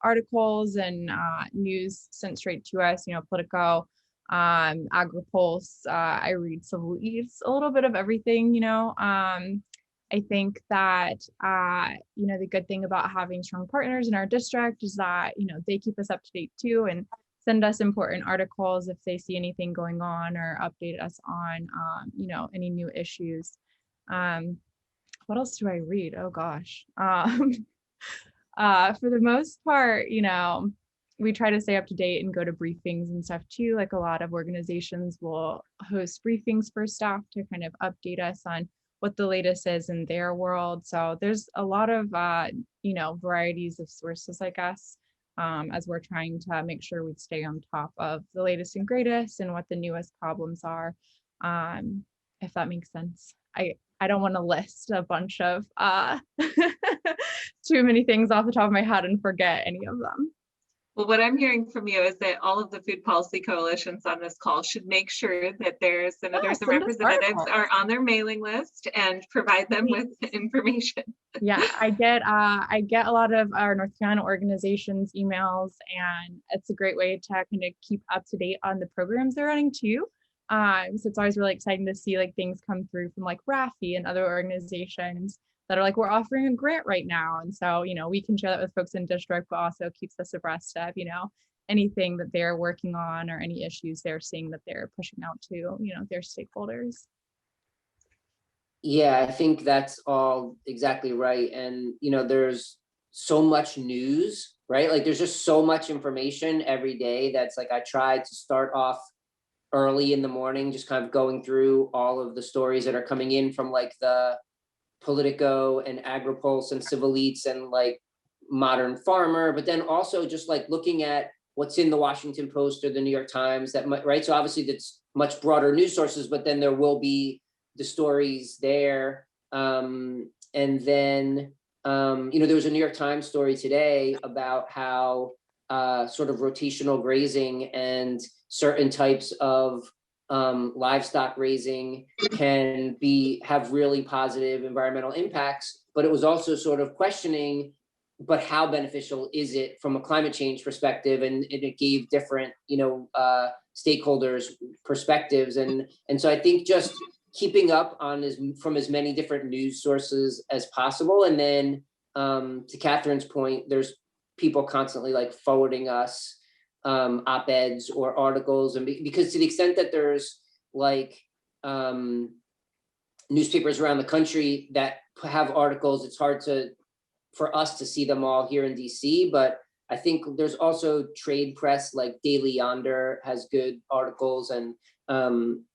articles and news sent straight to us, Politico, AgriPulse. I read Civil Eats, a little bit of everything, I think that, the good thing about having strong partners in our district is that, they keep us up to date too, and send us important articles if they see anything going on, or update us on, any new issues. What else do I read? Oh gosh. For the most part, we try to stay up to date and go to briefings and stuff too. Like a lot of organizations will host briefings for staff to kind of update us on what the latest is in their world. So there's a lot of, varieties of sources, I guess, as we're trying to make sure we stay on top of the latest and greatest and what the newest problems are, if that makes sense. I don't want to list a bunch of too many things off the top of my head and forget any of them. Well, what I'm hearing from you is that all of the food policy coalitions on this call should make sure that their senators and representatives are on their mailing list and provide them with information. Yeah, I get a lot of our North Carolina organizations emails, and it's a great way to kind of keep up to date on the programs they're running too. So it's always really exciting to see like things come through from like RAFI and other organizations that are like, we're offering a grant right now. And so, we can share that with folks in district, but also keeps us abreast of, anything that they're working on or any issues they're seeing that they're pushing out to, their stakeholders. Yeah, I think that's all exactly right. And, there's so much news, right? Like there's just so much information every day that's like, I tried to start off early in the morning, just kind of going through all of the stories that are coming in from like the Politico and AgriPulse and Civil Eats and like Modern Farmer, but then also just like looking at what's in the Washington Post or the New York Times, right? So obviously that's much broader news sources, but then there will be the stories there. And then, there was a New York Times story today about how sort of rotational grazing and certain types of livestock raising can have really positive environmental impacts, but it was also sort of questioning, but how beneficial is it from a climate change perspective? And it gave different, stakeholders perspectives. And so I think just keeping up on from as many different news sources as possible. And then to Katherine's point, there's people constantly like forwarding us op-eds or articles, and because to the extent that there's like newspapers around the country that have articles. It's hard for us to see them all here in DC, but I think there's also trade press like Daily Yonder has good articles. And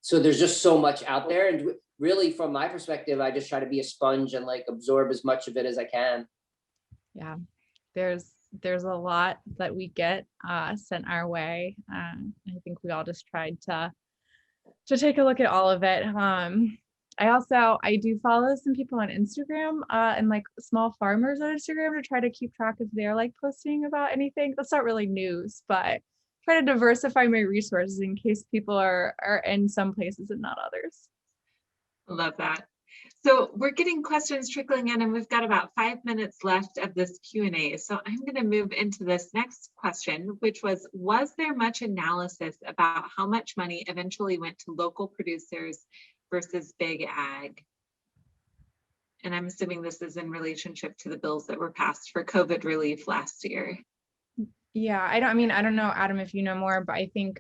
so there's just so much out there. And really, from my perspective, I just try to be a sponge and like absorb as much of it as I can. Yeah, there's a lot that we get sent our way. I think we all just tried to take a look at all of it. I do follow some people on Instagram and like small farmers on Instagram to try to keep track if they're like posting about anything. That's not really news, but try to diversify my resources in case people are in some places and not others. Love that. So we're getting questions trickling in, and we've got about 5 minutes left of this Q&A. So I'm going to move into this next question, which was there much analysis about how much money eventually went to local producers versus big ag? And I'm assuming this is in relationship to the bills that were passed for COVID relief last year. Yeah, I don't know, Adam, if you know more, but I think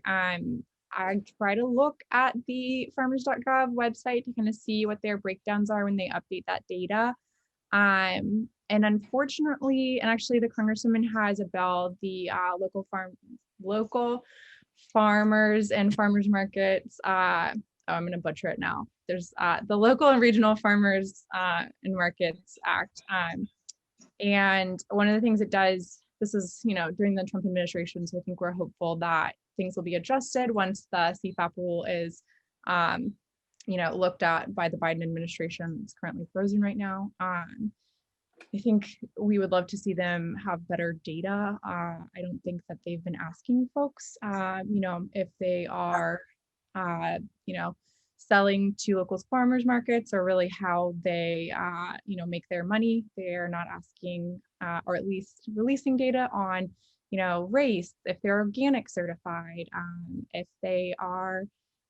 I try to look at the farmers.gov website to kind of see what their breakdowns are when they update that data. And unfortunately, and actually the Congresswoman has a bill, the local farmers and farmers markets. I'm going to butcher it now. There's the Local and Regional Farmers and Markets Act. And one of the things it does, this is, during the Trump administration, so I think we're hopeful that things will be adjusted once the CFAP rule is, looked at by the Biden administration. It's currently frozen right now. I think we would love to see them have better data. I don't think that they've been asking folks, if they are, selling to local farmers markets or really how they, make their money. They're not asking, or at least releasing data on, race, if they're organic certified, if they are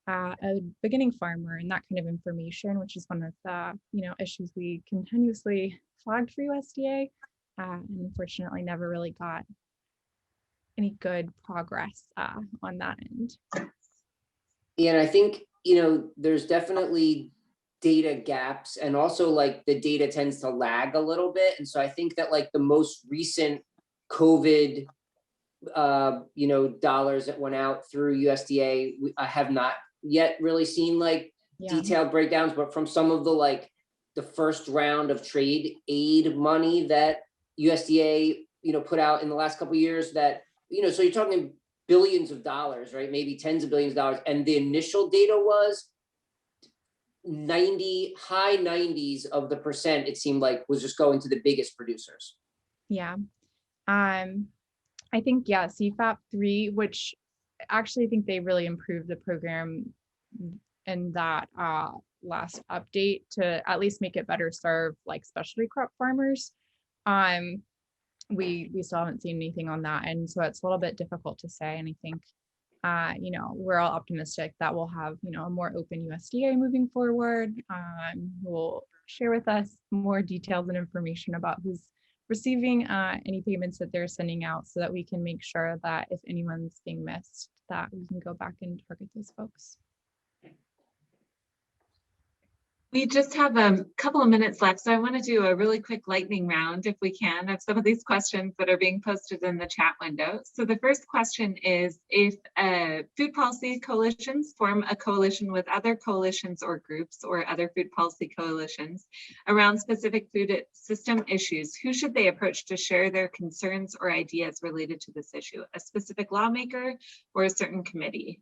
a beginning farmer, and that kind of information, which is one of the, issues we continuously flagged for USDA, and unfortunately never really got any good progress on that end. Yeah, and I think, there's definitely data gaps, and also like the data tends to lag a little bit. And so I think that like the most recent COVID, dollars that went out through USDA, I have not yet really seen like detailed breakdowns, but from some of the first round of trade aid money that USDA, put out in the last couple of years, that, so you're talking billions of dollars, right? Maybe tens of billions of dollars. And the initial data was high 90s of the percent, it seemed like, was just going to the biggest producers. Yeah. I think, CFAP 3, which actually I think they really improved the program in that last update to at least make it better serve like specialty crop farmers. We still haven't seen anything on that, and so it's a little bit difficult to say. And I think we're all optimistic that we'll have a more open USDA moving forward. Will share with us more details and information about who's receiving any payments that they're sending out, so that we can make sure that if anyone's being missed, that we can go back and target those folks. We just have a couple of minutes left, so I want to do a really quick lightning round, if we can, of some of these questions that are being posted in the chat window. So the first question is, if food policy coalitions form a coalition with other coalitions or groups or other food policy coalitions around specific food system issues, who should they approach to share their concerns or ideas related to this issue? A specific lawmaker or a certain committee?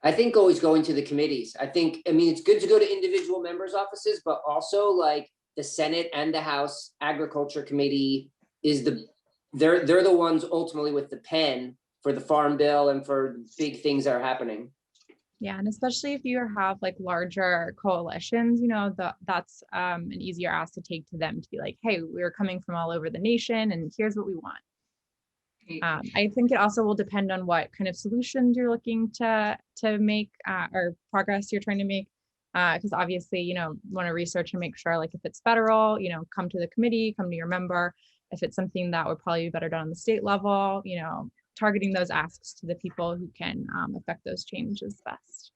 I think always going to the committees. I mean, it's good to go to individual members' offices, but also like the Senate and the House Agriculture Committee they're the ones ultimately with the pen for the Farm Bill and for big things that are happening. Yeah, and especially if you have like larger coalitions, that's an easier ask to take to them to be like, hey, we're coming from all over the nation and here's what we want. I think it also will depend on what kind of solutions you're looking to make or progress you're trying to make, because obviously, want to research and make sure, like if it's federal, come to the committee, come to your member. If it's something that would probably be better done on the state level, targeting those asks to the people who can affect those changes best.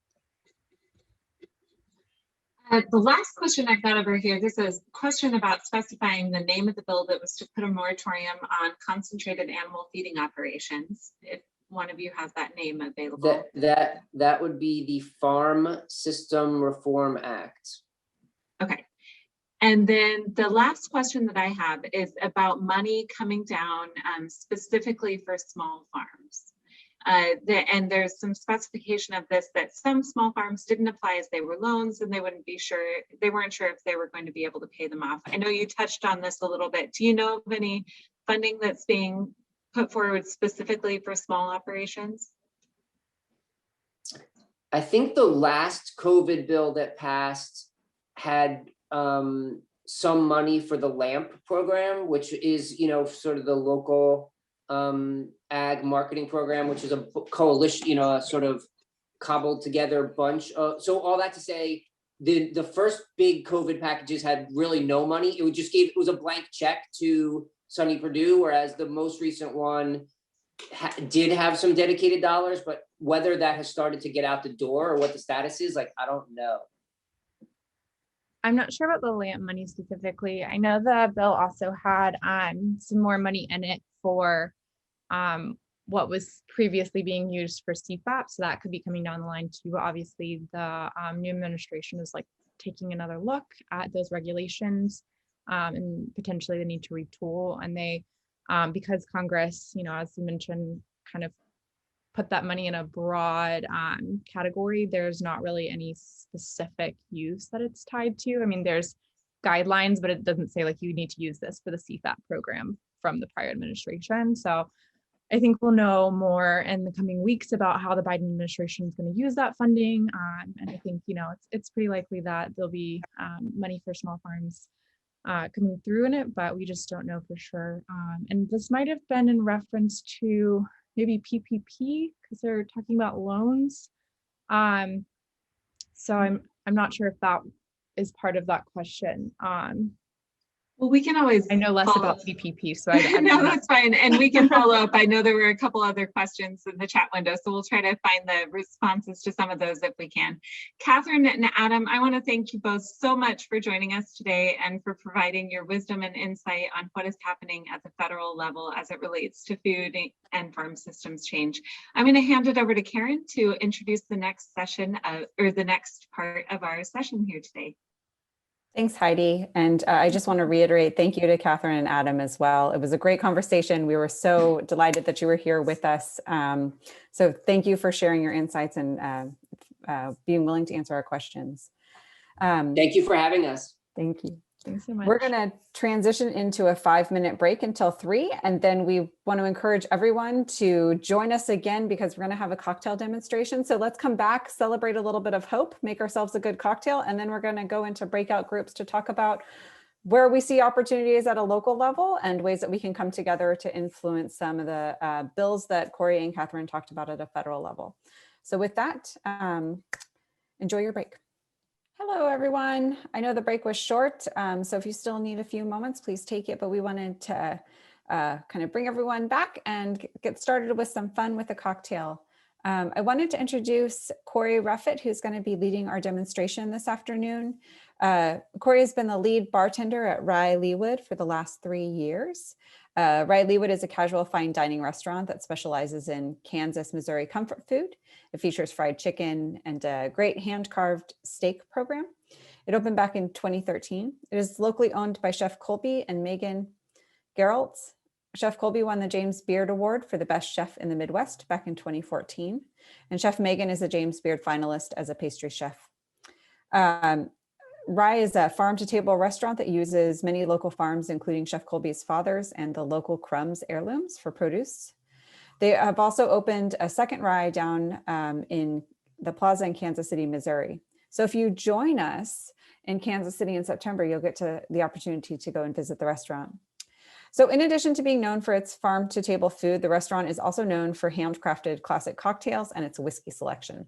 The last question I've got over here, this is a question about specifying the name of the bill that was to put a moratorium on concentrated animal feeding operations. If one of you has that name available. That would be the Farm System Reform Act. Okay. And then the last question that I have is about money coming down specifically for small farms. And there's some specification of this that some small farms didn't apply as they were loans, and they weren't sure if they were going to be able to pay them off. I know you touched on this a little bit. Do you know of any funding that's being put forward specifically for small operations? I think the last COVID bill that passed had some money for the LAMP program, which is, sort of the local ag marketing program, which is a coalition, a sort of cobbled together bunch of, so all that to say, the first big COVID packages had really no money. It was a blank check to Sonny Perdue, whereas the most recent one did have some dedicated dollars, but whether that has started to get out the door or what the status is, I don't know. I'm not sure about the LAMP money specifically. I know the bill also had some more money in it for what was previously being used for CFAP. So that could be coming down the line too. Obviously, the new administration is taking another look at those regulations and potentially the need to retool. And they, because Congress, as you mentioned, kind of put that money in a broad category, there's not really any specific use that it's tied to. I mean, there's guidelines, but it doesn't say you need to use this for the CFAP program from the prior administration. So I think we'll know more in the coming weeks about how the Biden administration is going to use that funding. And I think, it's pretty likely that there'll be money for small farms coming through in it, but we just don't know for sure. And this might have been in reference to maybe PPP because they're talking about loans. So I'm not sure if that is part of that question. Well, we can always. I know less about PPP, so I no, that's fine. And we can follow up. I know there were a couple other questions in the chat window, so we'll try to find the responses to some of those if we can. Catherine and Adam, I want to thank you both so much for joining us today and for providing your wisdom and insight on what is happening at the federal level as it relates to food and farm systems change. I'm going to hand it over to Karen to introduce the next session or the next part of our session here today. Thanks, Heidi. And I just want to reiterate, thank you to Katherine and Adam as well. It was a great conversation. We were so delighted that you were here with us. So thank you for sharing your insights and being willing to answer our questions. Thank you for having us. Thank you. Thanks so much. We're going to transition into a 5-minute break until 3. And then we want to encourage everyone to join us again because we're going to have a cocktail demonstration. So let's come back, celebrate a little bit of hope, make ourselves a good cocktail. And then we're going to go into breakout groups to talk about where we see opportunities at a local level and ways that we can come together to influence some of the bills that Cory and Katherine talked about at a federal level. So with that, enjoy your break. Hello, everyone. I know the break was short, so if you still need a few moments, please take it. But we wanted to kind of bring everyone back and get started with some fun with a cocktail. I wanted to introduce Cory Ruffett, who's going to be leading our demonstration this afternoon. Cory has been the lead bartender at Rye Leewood for the last 3 years. Rye Leewood is a casual fine dining restaurant that specializes in Kansas, Missouri comfort food. It features fried chicken and a great hand-carved steak program. It opened back in 2013. It is locally owned by Chef Colby and Megan Geraltz. Chef Colby won the James Beard Award for the best chef in the Midwest back in 2014. And Chef Megan is a James Beard finalist as a pastry chef. Rye is a farm-to-table restaurant that uses many local farms, including Chef Colby's father's and the local Crumbs heirlooms for produce. They have also opened a second Rye down in the Plaza in Kansas City, Missouri. So if you join us in Kansas City in September, you'll get to the opportunity to go and visit the restaurant. So in addition to being known for its farm-to-table food, the restaurant is also known for handcrafted classic cocktails and its whiskey selection.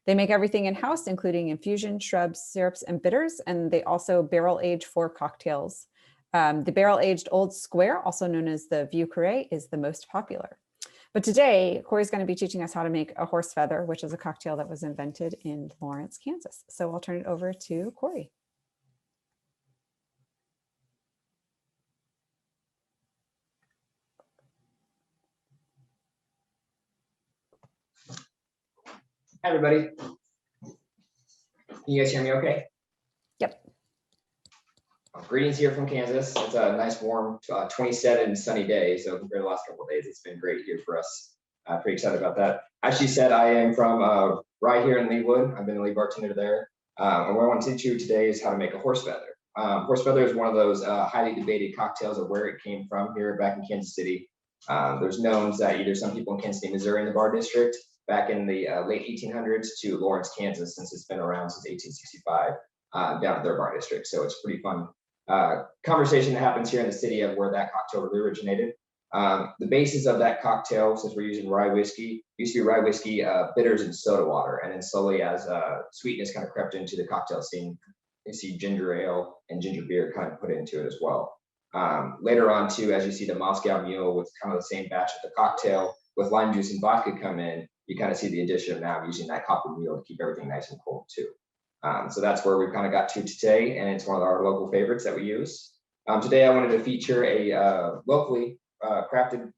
They make everything in-house, including infusion, shrubs, syrups, and bitters, and they also barrel-age 4 cocktails. The barrel-aged Old Square, also known as the Vieux Carré, is the most popular. But today, Cory's going to be teaching us how to make a horse feather, which is a cocktail that was invented in Lawrence, Kansas. So I'll turn it over to Cory. Hi, everybody. Can you guys hear me okay? Yep. Greetings here from Kansas. It's a nice, warm 27 sunny day. So compared to the last couple of days, it's been great here for us. Pretty excited about that. As she said, I am from right here in Leawood. I've been a lead bartender there. And what I want to teach you today is how to make a horse feather. Horse feather is one of those highly debated cocktails of where it came from here back in Kansas City. There's knowns that either some people in Kansas City, Missouri in the bar district back in the late 1800s to Lawrence, Kansas, since it's been around since 1865 down at their bar district. So it's pretty fun conversation that happens here in the city of where that cocktail really originated. The basis of that cocktail, since we're using rye whiskey, used to be rye whiskey, bitters, and soda water. And then slowly as sweetness kind of crept into the cocktail scene, you see ginger ale and ginger beer kind of put into it as well. Later on too, as you see the Moscow Mule with kind of the same batch of the cocktail with lime juice and vodka come in, you kind of see the addition of now using that copper mule to keep everything nice and cold too. So that's where we've kind of got to today, and it's one of our local favorites that we use. Today I wanted to feature a locally crafted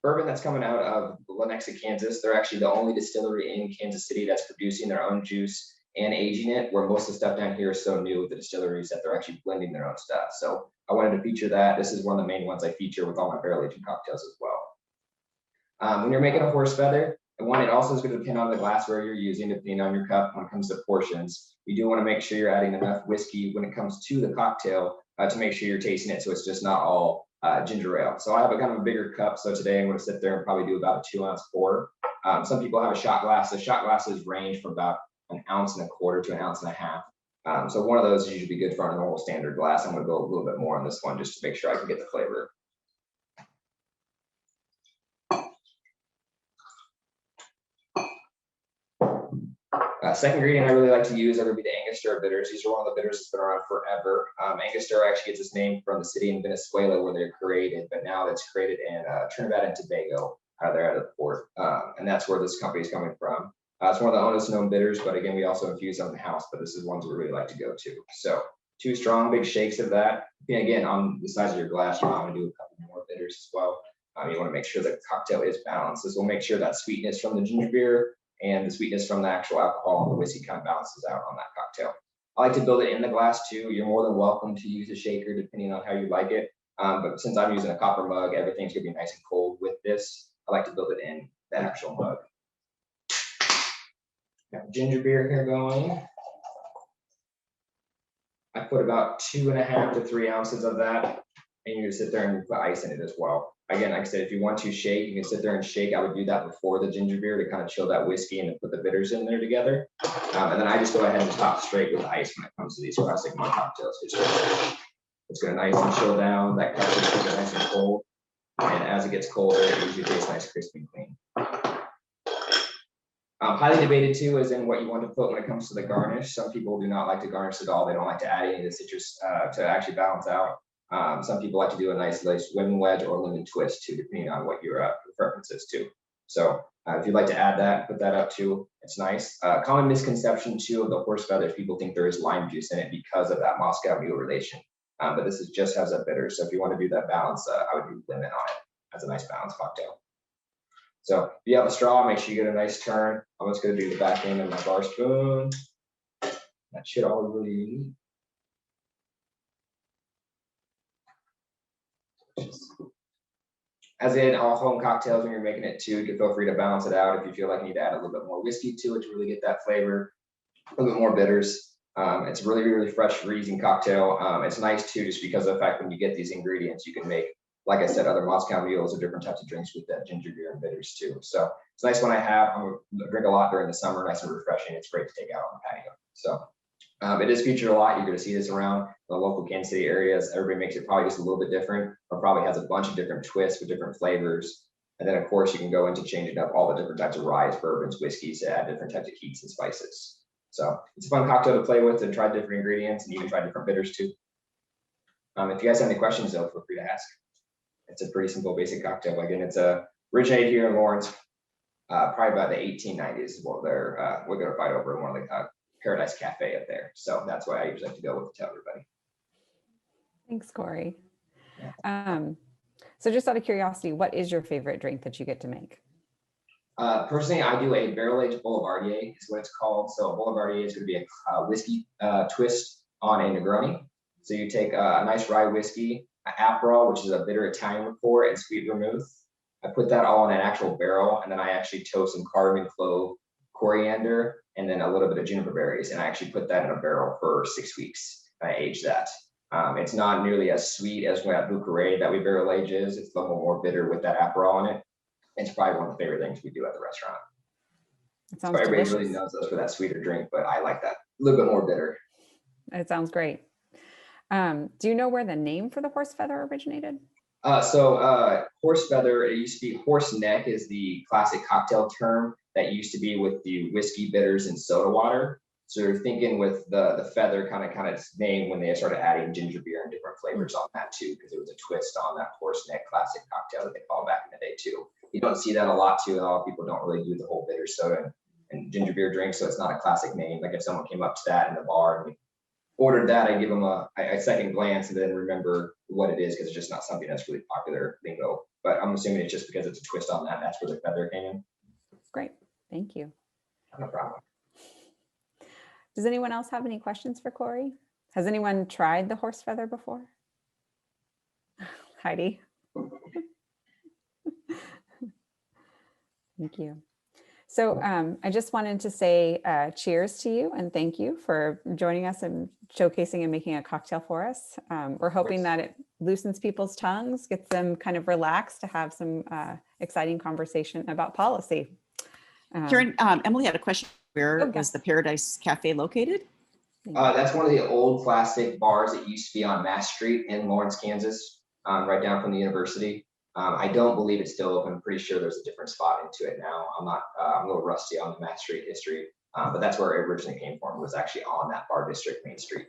bourbon that's coming out of Lenexa, Kansas. They're actually the only distillery in Kansas City that's producing their own juice and aging it, where most of the stuff down here is so new with the distilleries that they're actually blending their own stuff. So I wanted to feature that. This is one of the main ones I feature with all my barrel aging cocktails as well. When you're making a horse feather, and one, it also is going to depend on the glassware you're using, depending on your cup when it comes to portions. You do want to make sure you're adding enough whiskey when it comes to the cocktail to make sure you're tasting it so it's just not all ginger ale. So I have a kind of a bigger cup. So today I'm going to sit there and probably do about a 2-ounce pour. Some people have a shot glass. The shot glasses range from about 1.25 ounces to 1.5 ounces. So one of those is usually good for a normal standard glass. I'm going to go a little bit more on this one just to make sure I can get the flavor. Second ingredient I really like to use would be the Angostura bitters. These are one of the bitters that's been around forever. Angostura actually gets its name from the city in Venezuela where they're created, but now it's created in Trinidad and Tobago out there at the port. And that's where this company is coming from. It's one of the oldest known bitters, but again, we also infuse them in the house, but this is ones we really like to go to. So 2 strong big shakes of that. And again, on the size of your glass, you want to do a couple more bitters as well. You want to make sure the cocktail is balanced. This will make sure that sweetness from the ginger beer and the sweetness from the actual alcohol and the whiskey kind of balances out on that cocktail. I like to build it in the glass too. You're more than welcome to use a shaker depending on how you like it. But since I'm using a copper mug, everything's gonna be nice and cold with this. I like to build it in the actual mug. Got ginger beer here going. I put about 2.5 to 3 ounces of that, and you just sit there and put ice in it as well. Again, like I said, if you want to shake, you can sit there and shake. I would do that before the ginger beer to kind of chill that whiskey and put the bitters in there together. And then I just go ahead and top straight with ice when it comes to these classic mug cocktails. It's gonna nice and chill down. That cup is gonna get nice and cold. And as it gets colder, it usually tastes nice, crispy, and clean. Highly debated too is in what you want to put when it comes to the garnish. Some people do not like to garnish at all. They don't like to add any of the citrus to actually balance out. Some people like to do a nice lemon wedge or lemon twist too, depending on what your preference is too. So if you'd like to add that, put that up too, it's nice. Common misconception too of the horse feathers, people think there is lime juice in it because of that Moscow Mule relation. But this is just has a bitter. So if you want to do that balance, I would do lemon on it as a nice balanced cocktail. So if you have a straw, make sure you get a nice turn. I'm just going to do the back end of my bar spoon. That should all really need. As in all home cocktails, when you're making it too, you can feel free to balance it out if you feel like you need to add a little bit more whiskey to it to really get that flavor, a little bit more bitters. It's really, really fresh, freezing cocktail. It's nice too, just because of the fact when you get these ingredients, you can make, like I said, other Moscow Mules or different types of drinks with that ginger beer and bitters too. So it's nice when I'm gonna drink a lot during the summer, nice and refreshing. It's great to take out on the patio. So it is featured a lot. You're going to see this around the local Kansas City areas. Everybody makes it probably just a little bit different, or probably has a bunch of different twists with different flavors. And then, of course, you can go into changing up all the different types of ryes, bourbons, whiskeys to add different types of heats and spices. So it's a fun cocktail to play with and try different ingredients and even try different bitters too. If you guys have any questions, though, feel free to ask. It's a pretty simple, basic cocktail. Again, it's a originated here in Lawrence, probably about the 1890s is what we're going to fight over in one of the Paradise Cafe up there. So that's why I usually like to go with to tell everybody. Thanks, Cory. So just out of curiosity, what is your favorite drink that you get to make? Personally, I do a barrel-aged Boulevardier is what it's called. So a Boulevardier is going to be a whiskey twist on a Negroni. So you take a nice rye whiskey, an Aperol, which is a bitter Italian liqueur, and sweet vermouth. I put that all in an actual barrel, and then I actually toast some cardamom, clove, coriander, and then a little bit of juniper berries. And I actually put that in a barrel for 6 weeks. And I age that. It's not nearly as sweet as what Bucarest that we barrel age is. It's a little more bitter with that Aperol in it. It's probably one of the favorite things we do at the restaurant. It sounds Everybody delicious. really knows us for that sweeter drink, but I like that a little bit more bitter. It sounds great. Do you know where the name for the horse feather originated? Horse feather, it used to be horse neck is the classic cocktail term that used to be with the whiskey bitters and soda water. So you're thinking with the feather kind of name when they started adding ginger beer and different flavors on that too, because it was a twist on that horse neck classic cocktail that they called back in the day too. You don't see that a lot too. A lot of people don't really do the whole bitter soda and ginger beer drink, so it's not a classic name. Like if someone came up to that in the bar and we ordered that, I give them a second glance and then remember what it is, because it's just not something that's really popular lingo. But I'm assuming it's just because it's a twist on that. That's where the feather came in. Great, thank you. No problem. Does anyone else have any questions for Cory? Has anyone tried the horse feather before? Heidi? Thank you. So I just wanted to say cheers to you and thank you for joining us and showcasing and making a cocktail for us. We're hoping that it loosens people's tongues, gets them kind of relaxed to have some exciting conversation about policy. Karen, Emily had a question. Where Okay. was the Paradise Cafe located? That's one of the old classic bars that used to be on Mass Street in Lawrence, Kansas, right down from the university. I don't believe it's still open. I'm pretty sure there's a different spot into it now. I'm a little rusty on the Mass Street history, but that's where it originally came from. It was actually on that bar district main street.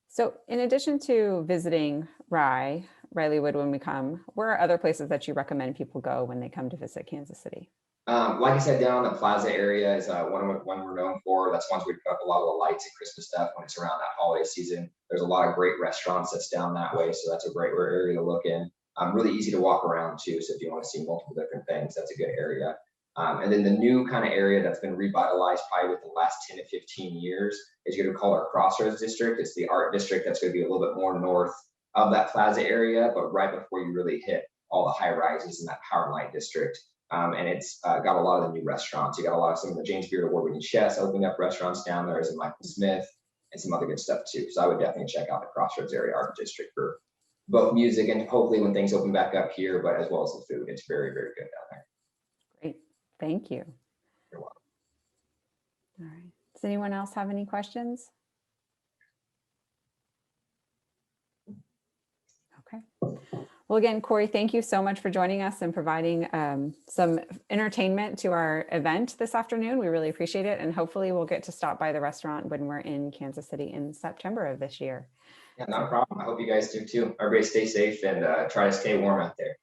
So in addition to visiting Rileywood when we come, where are other places that you recommend people go when they come to visit Kansas City? Like I said, down in the Plaza area is one we're known for. That's ones we put up a lot of the lights and Christmas stuff when it's around that holiday season. There's a lot of great restaurants that's down that way, so that's a great area to look in. Really easy to walk around too, so if you want to see multiple different things, that's a good area. And then the new kind of area that's been revitalized probably within the last 10 to 15 years is going to call our Crossroads District. It's the art district that's going to be a little bit more north of that Plaza area, but right before you really hit all the high rises in that Power Line district. And it's got a lot of the new restaurants. You got a lot of some of the James Beard Award-winning chefs opening up restaurants down there, as in Michael Smith, and some other good stuff too. So I would definitely check out the Crossroads area art district for both music and hopefully when things open back up here, but as well as the food. It's very, very good down there. Great, thank you. You're welcome. All right, does anyone else have any questions? Okay. Well, again, Cory, thank you so much for joining us and providing some entertainment to our event this afternoon. We really appreciate it. And hopefully we'll get to stop by the restaurant when we're in Kansas City in September of this year. Yeah, not a problem. I hope you guys do too. Everybody stay safe and try to stay warm out there.